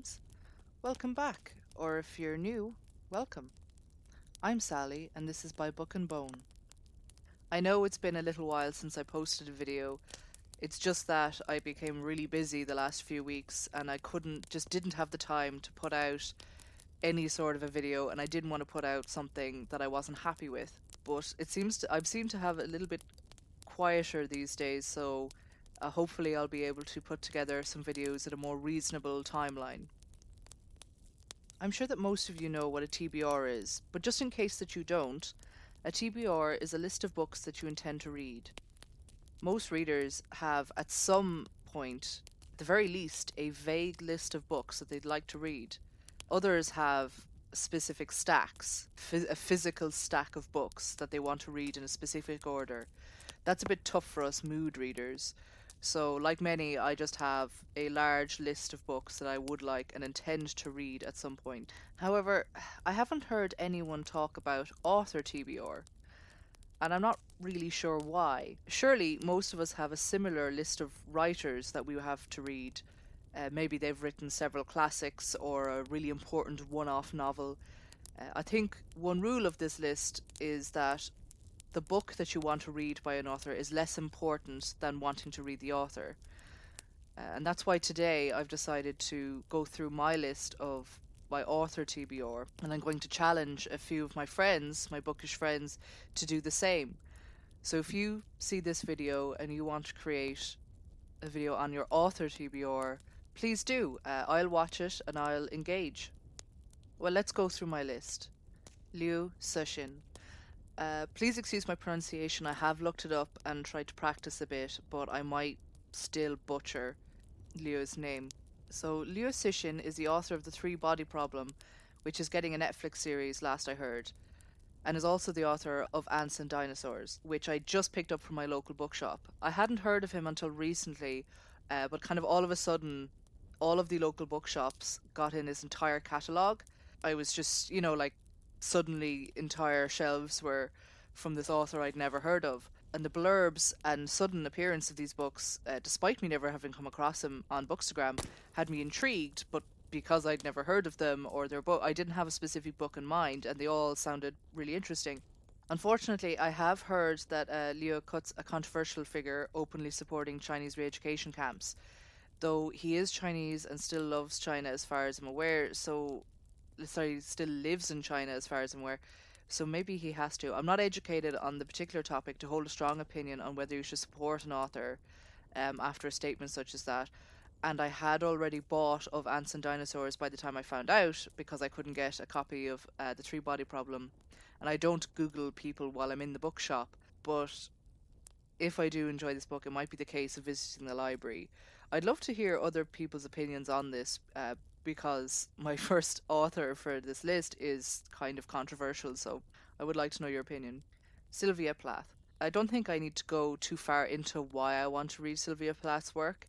times, welcome back. Or if you're new, welcome. I'm Sally, and this is By Book and Bone. I know it's been a little while since I posted a video. It's just that I became really busy the last few weeks and I didn't have the time to put out any sort of a video, and I didn't want to put out something that I wasn't happy with. But I've seemed to have a little bit quieter these days, so hopefully I'll be able to put together some videos at a more reasonable timeline. I'm sure that most of you know what a TBR is, but just in case that you don't, a TBR is a list of books that you intend to read. Most readers have, at some point, at the very least, a vague list of books that they'd like to read. Others have specific stacks, a physical stack of books that they want to read in a specific order. That's a bit tough for us mood readers. So, like many, I just have a large list of books that I would like and intend to read at some point. However, I haven't heard anyone talk about Author TBR, and I'm not really sure why. Surely most of us have a similar list of writers that we have to read. Maybe they've written several classics or a really important one off novel. I think one rule of this list is that the book that you want to read by an author is less important than wanting to read the author. And that's why today I've decided to go through my list of my author TBR, and I'm going to challenge a few of my friends, my bookish friends, to do the same. So if you see this video and you want to create a video on your author TBR, please do. I'll watch it and I'll engage. Well, let's go through my list. Liu Cixin. Please excuse my pronunciation. I have looked it up and tried to practice a bit, but I might still butcher Liu's name. So, Liu Cixin is the author of The Three Body Problem, which is getting a Netflix series, last I heard, and is also the author of Ants and Dinosaurs, which I just picked up from my local bookshop. I hadn't heard of him until recently, but kind of all of a sudden, all of the local bookshops got in his entire catalogue. I was just, like, suddenly entire shelves were from this author I'd never heard of. And the blurbs and sudden appearance of these books, despite me never having come across them on Bookstagram, had me intrigued, but because I'd never heard of them or their book, I didn't have a specific book in mind, and they all sounded really interesting. Unfortunately, I have heard that Liu Cut's a controversial figure openly supporting Chinese re-education camps, though he is Chinese and still loves China as far as I'm aware, still lives in China as far as I'm aware, so maybe he has to. I'm not educated on the particular topic to hold a strong opinion on whether you should support an author after a statement such as that. And I had already bought of Ants and Dinosaurs by the time I found out, because I couldn't get a copy of The Three Body Problem. And I don't Google people while I'm in the bookshop, but if I do enjoy this book, it might be the case of visiting the library. I'd love to hear other people's opinions on this, because my first author for this list is kind of controversial, so I would like to know your opinion. Sylvia Plath. I don't think I need to go too far into why I want to read Sylvia Plath's work.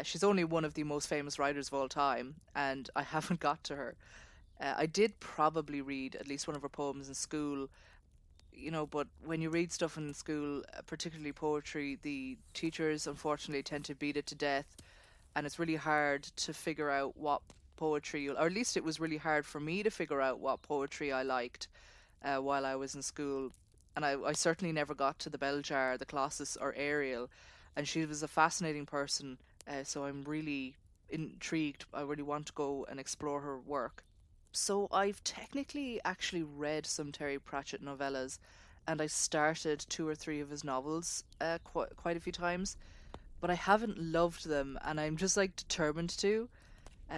She's only one of the most famous writers of all time, and I haven't got to her. I did probably read at least one of her poems in school, but when you read stuff in school, particularly poetry, the teachers unfortunately tend to beat it to death, and it's really hard to figure out what poetry, or at least it was really hard for me to figure out what poetry I liked while I was in school. And I certainly never got to the Bell Jar, the Colossus, or Ariel, and she was a fascinating person, so I'm really intrigued. I really want to go and explore her work. So I've technically actually read some Terry Pratchett novellas, and I started two or three of his novels quite a few times, but I haven't loved them, and I'm just like determined to.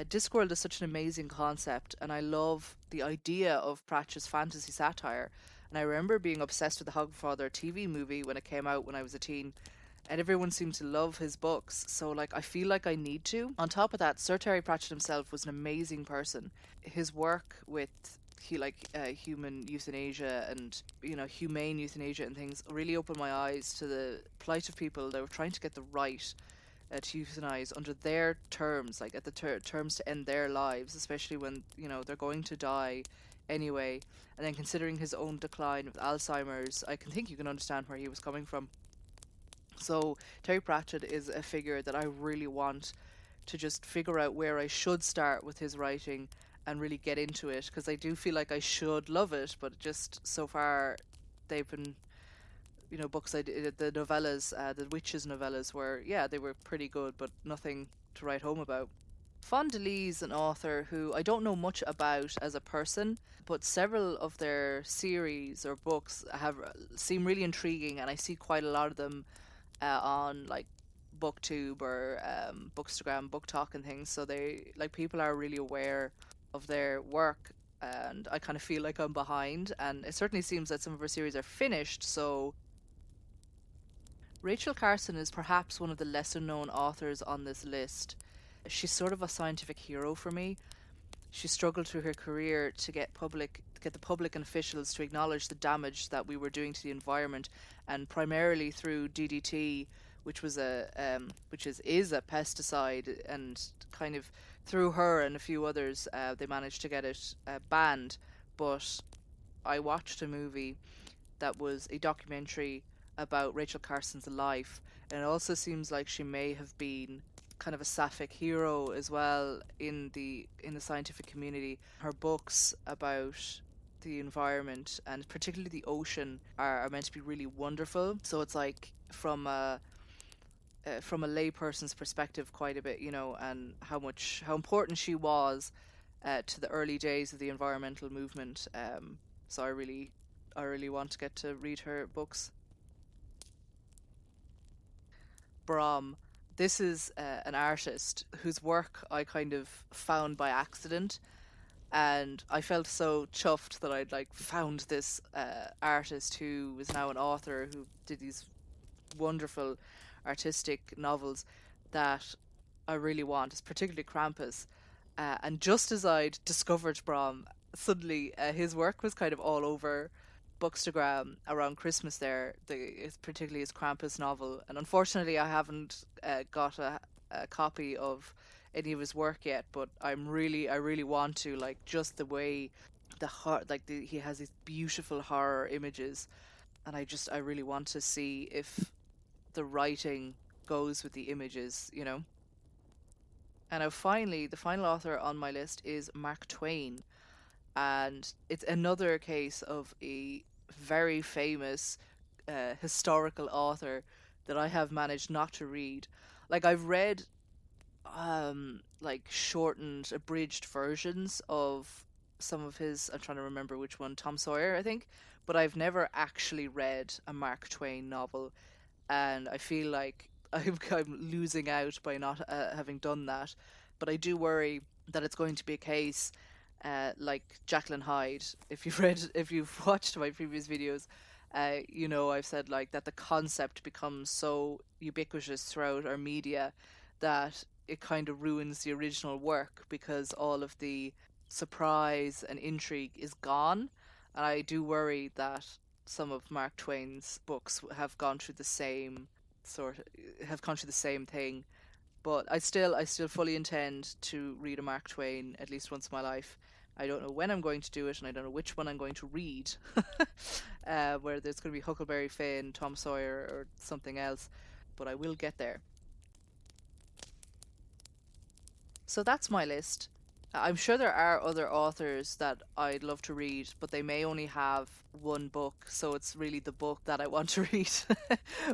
Discworld is such an amazing concept, and I love the idea of Pratchett's fantasy satire. And I remember being obsessed with the Hogfather TV movie when it came out when I was a teen, and everyone seemed to love his books, so like I feel like I need to. On top of that, Sir Terry Pratchett himself was an amazing person. His work with human euthanasia and humane euthanasia and things really opened my eyes to the plight of people that were trying to get the right to euthanize under their terms, like at the terms to end their lives, especially when they're going to die anyway. And then considering his own decline with Alzheimer's, I can think you can understand where he was coming from. So Terry Pratchett is a figure that I really want to just figure out where I should start with his writing and really get into it, because I do feel like I should love it, but just so far they've been, books I did, the novellas, the witches novellas were, yeah, they were pretty good, but nothing to write home about. Fond is an author who I don't know much about as a person, but several of their series or books have seem really intriguing, and I see quite a lot of them on like booktube or bookstagram, book talk and things. So they, like, people are really aware of their work, and I kind of feel like I'm behind, and it certainly seems that some of her series are finished. So Rachel Carson is perhaps one of the lesser known authors on this list. She's sort of a scientific hero for me. She struggled through her career to get the public and officials to acknowledge the damage that we were doing to the environment, and primarily through DDT, which is a pesticide, and kind of through her and a few others, they managed to get it banned. But I watched a movie that was a documentary about Rachel Carson's life, and it also seems like she may have been kind of a sapphic hero as well in the scientific community. Her books about the environment and particularly the ocean are meant to be really wonderful. So it's like from a layperson's perspective, quite a bit, and how important she was to the early days of the environmental movement. So I really want to get to read her books. Bram. This is an artist whose work I kind of found by accident, and I felt so chuffed that I'd like found this artist who is now an author who did these wonderful artistic novels that I really want, is particularly Krampus. And just as I'd discovered Bram, suddenly his work was kind of all over Bookstagram around Christmas there, particularly his Krampus novel. And unfortunately, I haven't got a copy of any of his work yet, but I really want to, like, just the way he has these beautiful horror images, and I really want to see if the writing goes with the images. And now finally, the final author on my list is Mark Twain, and it's another case of a very famous historical author that I have managed not to read. Like, I've read like shortened, abridged versions of some of his. I'm trying to remember which one, Tom Sawyer, I think, but I've never actually read a Mark Twain novel, and I feel like I'm losing out by not having done that. But I do worry that it's going to be a case like Jacqueline Hyde. If you've watched my previous videos, I've said like that the concept becomes so ubiquitous throughout our media that it kind of ruins the original work because all of the surprise and intrigue is gone. And I do worry that some of Mark Twain's books have gone through the same thing. But I still fully intend to read a Mark Twain at least once in my life. I don't know when I'm going to do it, and I don't know which one I'm going to read. Where there's going to be Huckleberry Finn, Tom Sawyer, or something else, but I will get there. So that's my list. I'm sure there are other authors that I'd love to read, but they may only have one book, so it's really the book that I want to read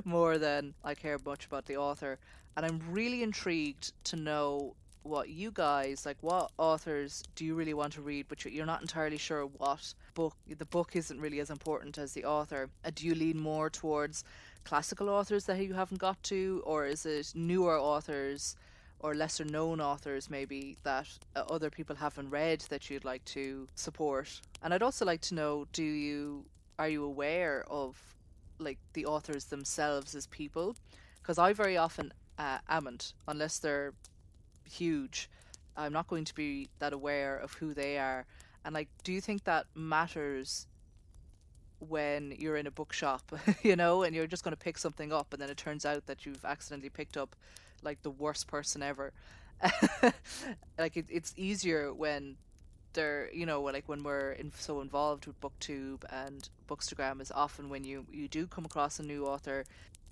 more than I care much about the author. And I'm really intrigued to know what you guys like. What authors do you really want to read, but you're not entirely sure what book? The book isn't really as important as the author. Do you lean more towards classical authors that you haven't got to, or is it newer authors or lesser known authors maybe that other people haven't read that you'd like to support? And I'd also like to know, are you aware of like the authors themselves as people? Because I very often amn't, unless they're huge. I'm not going to be that aware of who they are. And like, do you think that matters when you're in a bookshop, and you're just going to pick something up, and then it turns out that you've accidentally picked up like the worst person ever? Like, it's easier when they're, like when we're so involved with booktube and bookstagram, is often when you do come across a new author,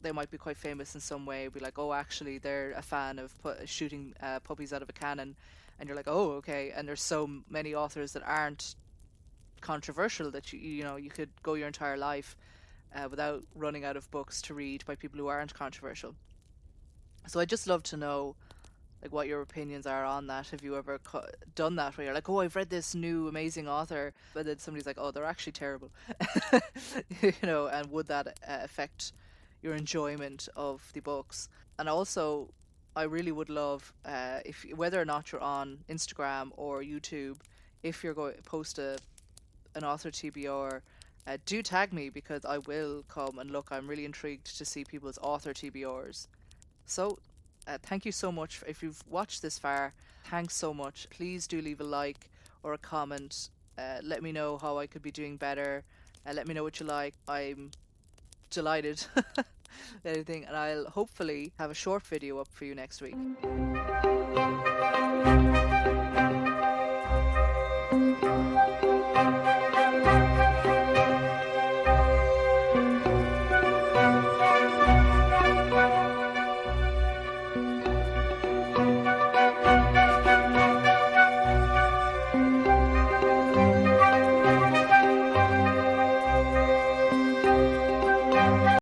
they might be quite famous in some way, be like, oh, actually, they're a fan of shooting puppies out of a cannon. And you're like, oh, okay. And there's so many authors that aren't controversial that you could go your entire life without running out of books to read by people who aren't controversial. So I'd just love to know like what your opinions are on that. Have you ever done that where you're like, oh, I've read this new amazing author, but then somebody's like, oh, they're actually terrible, and would that affect your enjoyment of the books? And also, I really would love if whether or not you're on Instagram or YouTube, if you're going to post an author TBR, do tag me because I will come and look. I'm really intrigued to see people's author TBRs. So, thank you so much. If you've watched this far, thanks so much. Please do leave a like or a comment. Let me know how I could be doing better. Let me know what you like. I'm delighted. Anything, and I'll hopefully have a short video up for you next week.